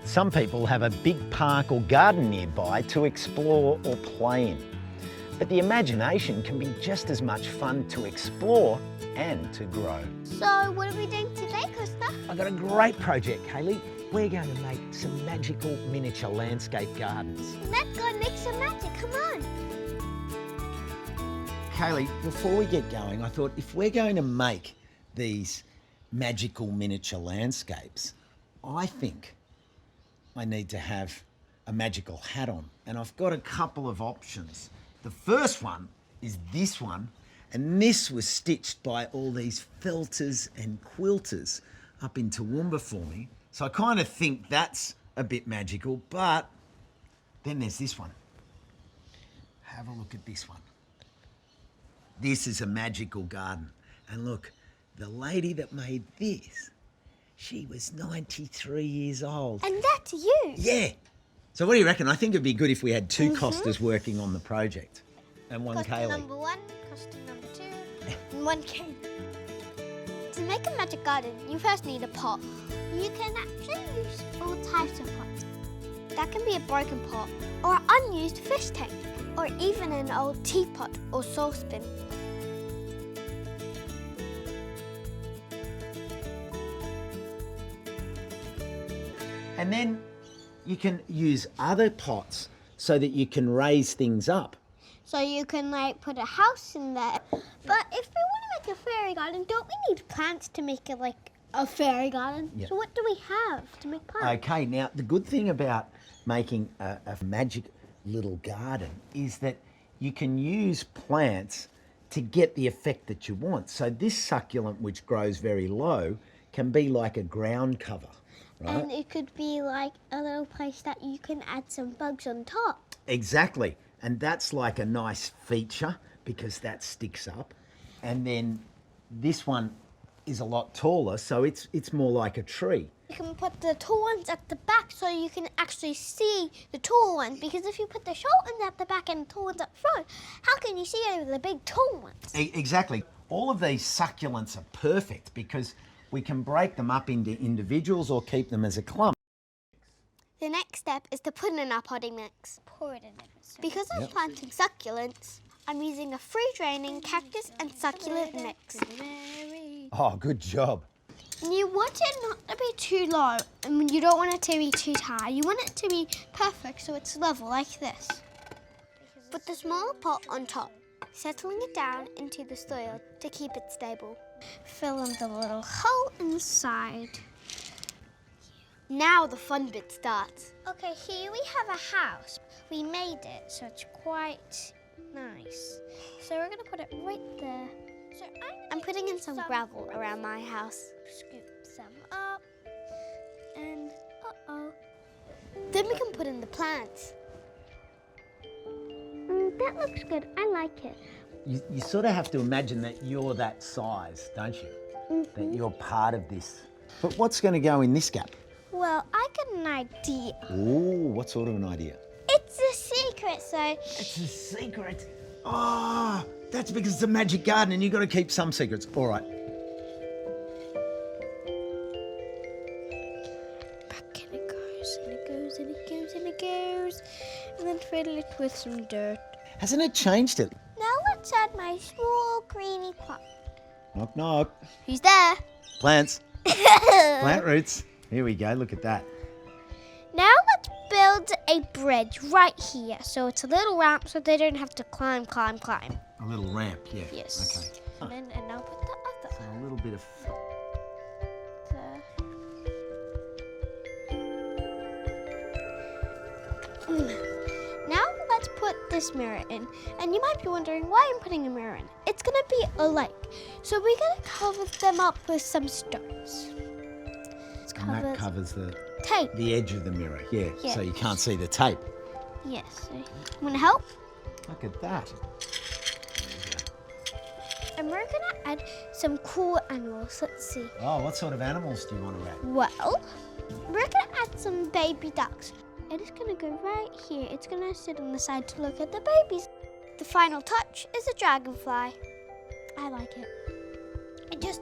Some people have a big park or garden nearby to explore or play in. But the imagination can be just as much fun to explore and to grow. So what are we doing today, Costa? I've got a great project, Kaylee. We're going to make some magical miniature landscape gardens. Let's go and make some magic, come on. Kaylee, before we get going, I thought if we're going to make these magical miniature landscapes, I think I need to have a magical hat on. And I've got a couple of options. The first one is this one, and this was stitched by all these felters and quilters up in Toowoomba for me. So I kind of think that's a bit magical, but then there's this one. Have a look at this one. This is a magical garden. And look, the lady that made this, she was 93 years old. And that's you. Yeah. So what do you reckon? I think it'd be good if we had two Costas working on the project. And one Costa Kaylee. number 1, Costa number 2, and 1 Kaylee. To make a magic garden, you first need a pot. You can actually use all types of pots. That can be a broken pot, or an unused fish tank, or even an old teapot or saucepan. And then you can use other pots so that you can raise things up. So you can put a house in there. But if we want to make a fairy garden, don't we need plants to make it like a fairy garden? Yeah. So what do we have to make plants? Okay, now the good thing about making a magic little garden is that you can use plants to get the effect that you want. So this succulent, which grows very low, can be like a ground cover, right? And it could be like a little place that you can add some bugs on top. Exactly. And that's like a nice feature because that sticks up. And then this one is a lot taller, so it's more like a tree. You can put the tall ones at the back so you can actually see the tall ones, because if you put the short ones at the back and the tall ones up front, how can you see over the big tall ones? Exactly. All of these succulents are perfect because we can break them up into individuals or keep them as a clump. The next step is to put in our potting mix. Pour it in. Because I'm planting succulents, I'm using a free-draining cactus and succulent mix. Oh, good job. You want it not to be too low, and you don't want it to be too high. You want it to be perfect so it's level like this. Put the smaller pot on top, settling it down into the soil to keep it stable. Fill in the little hole inside. Now the fun bit starts. Okay, here we have a house. We made it, so it's quite nice. So we're gonna put it right there. So I'm putting in some gravel around my house. Scoop some up, and then we can put in the plants. That looks good, I like it. You sort of have to imagine that you're that size, don't you? That you're part of this. But what's going to go in this gap? Well, I got an idea. Ooh, what sort of an idea? It's a secret, so... It's a secret. Oh, that's because it's a magic garden and you've got to keep some secrets. All right. Back and it goes, and it goes, and it goes, and it goes. And then fill it with some dirt. Hasn't it changed it? Now let's add my small greeny pot. Knock, knock. Who's there? Plants. Plant roots. Here we go, look at that. Now let's build a bridge right here. So it's a little ramp so they don't have to climb. A little ramp, yeah. Yes. Okay. And now put the other. So a little bit of... Now let's put this mirror in. And you might be wondering why I'm putting a mirror in. It's gonna be a lake. So we're gonna cover them up with some stones. And that covers the tape. The edge of the mirror, yeah. Yes. So you can't see the tape. Yes. So, wanna help? Look at that. And we're gonna add some cool animals. Let's see. Oh, what sort of animals do you want to add? Well, we're gonna add some baby ducks. And it's gonna go right here. It's gonna sit on the side to look at the babies. The final touch is a dragonfly. I like it. It just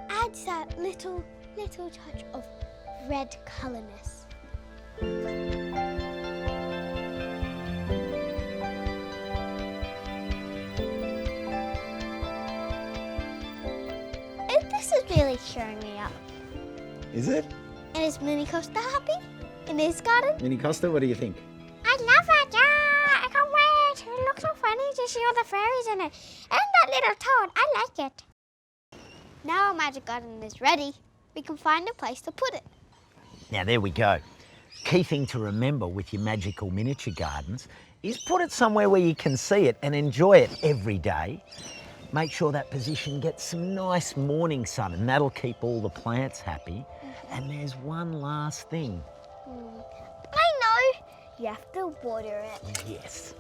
adds that little touch of red colorness. This is really cheering me up. Is it? And is Mini Costa happy in his garden? Mini Costa, what do you think? I love it, yeah! I can't wait! It looks so funny to see all the fairies in it. And that little toad, I like it. Now our magic garden is ready. We can find a place to put it. Now there we go. Key thing to remember with your magical miniature gardens is put it somewhere where you can see it and enjoy it every day. Make sure that position gets some nice morning sun and that'll keep all the plants happy. And there's one last thing. I know. You have to water it. Yes.